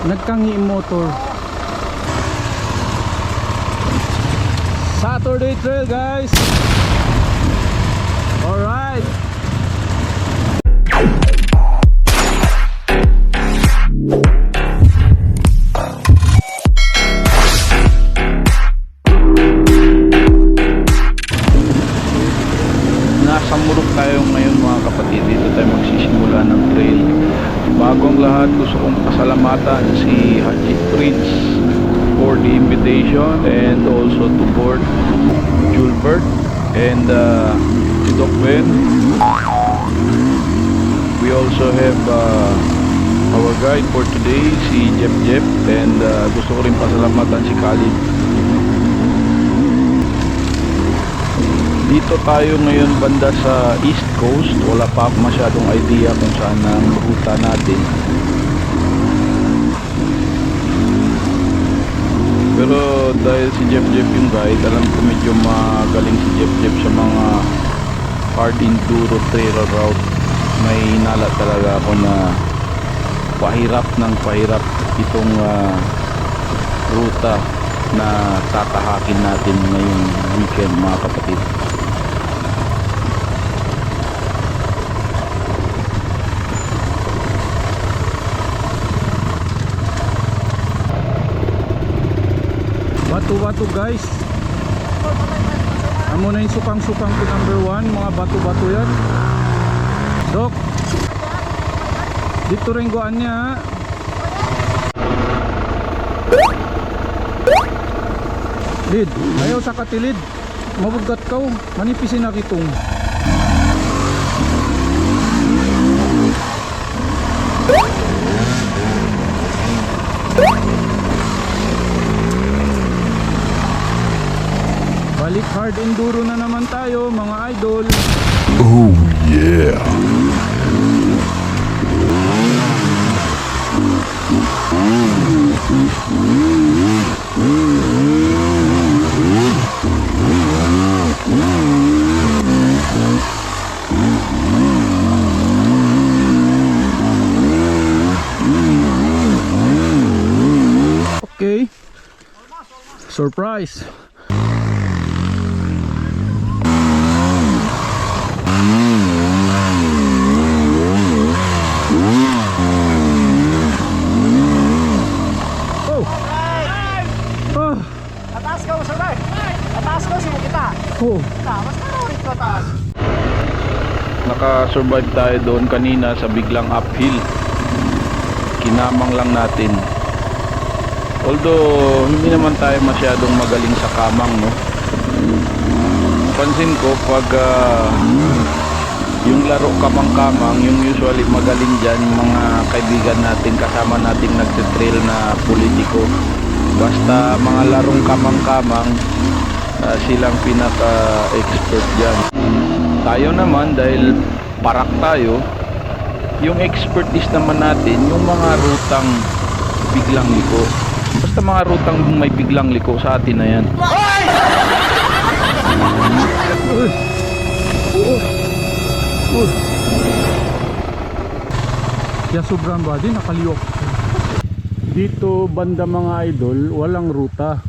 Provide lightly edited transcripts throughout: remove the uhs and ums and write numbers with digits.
Nagkangi motor. Saturday trail, guys. Alright. Nasa Murok tayo ngayon mga kapatid. Dito tayo magsisimula ng trail. Bago ang lahat, gusto kong pasalamatan si Haji Prince for the invitation and also to board Julbert and si Doc Ben. We also have our guide for today, si Jeff, and gusto ko rin pasalamatan si Khalid. Dito tayo ngayon banda sa East Coast. Wala pa masyadong idea kung saan ang ruta natin. Pero dahil si Jeff yung guide, alam ko medyo magaling si Jeff sa mga hard enduro trail route. May hinala talaga ako na pahirap itong ruta na tatahakin natin ngayong weekend mga kapatid. Bato-bato guys. Amo na yung sukang-sukang ko number 1. Mga bato-bato yan. Dok, dito rin goan niya. Lid, ayaw sa katilid. Mabugat ka. Manipisin na kitong. Balik hard enduro na naman tayo mga idol. Oh yeah. Okay. Surprise. Naka-survive tayo doon kanina sa biglang uphill. Kinamang lang natin. Although hindi naman tayo masyadong magaling sa kamang, no. Pansin ko pag yung laro kamang-kamang, yung usually magaling dyan mga kaibigan natin, kasama nating nagtitrail na politiko. Basta mga larong kamang-kamang, silang pinaka-expert dyan. Tayo naman dahil parak tayo, yung expertise naman natin yung mga rutang biglang liko. Basta mga rutang may biglang liko, sa atin na yan. Kaya sobrang body, nakaliwak. Dito banda mga idol, walang ruta.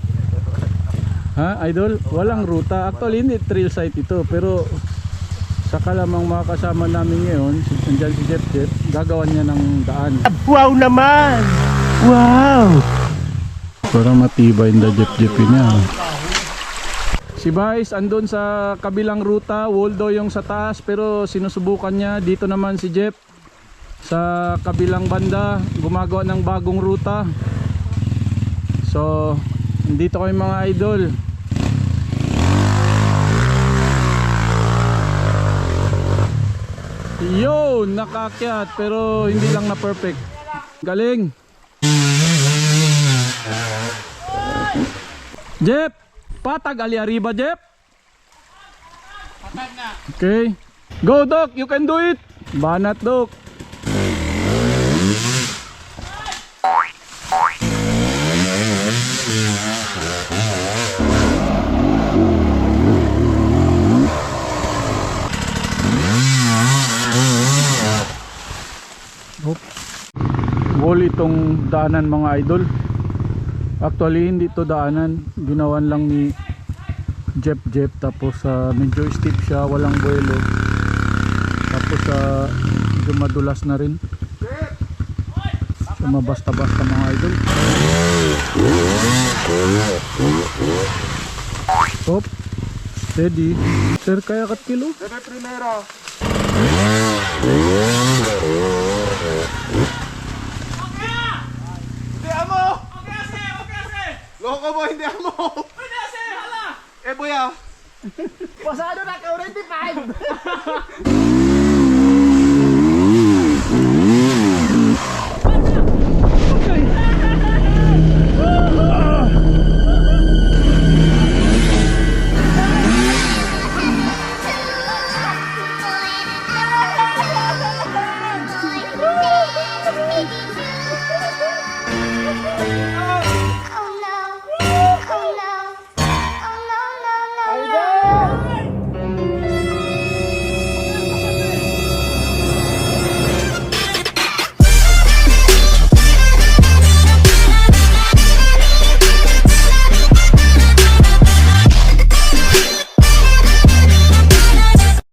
Ha, idol? Walang ruta. Actually, hindi trail site ito. Pero saka lamang mga kasama namin ngayon, andyan si Jeff, gagawan niya ng daan. Wow naman! Wow! Parang matibay yung Jeff niya. Si Vice andun sa kabilang ruta, Waldo yung sa taas, pero sinusubukan niya. Dito naman si Jeff sa kabilang banda, gumagawa ng bagong ruta. So, dito kami mga idol. Yo, nakakyat pero hindi lang na perfect. Galing. Jeff, patag ali arriba, Jeff. Patag na. Okay. Go, Doc, you can do it. Banat, Doc. Wall ito itong daanan mga idol. Actually hindi to daanan, ginawan lang ni Jeff. Tapos medyo steep siya, walang buwelo. Tapos medyo madulas na rin. So mabasta-basta mga idol. Hop, steady. Sir, kaya kat kilo? Debe primero. Hindi amo! Loko mo, hindi amo! Eh, buya! Pasado na ka 25.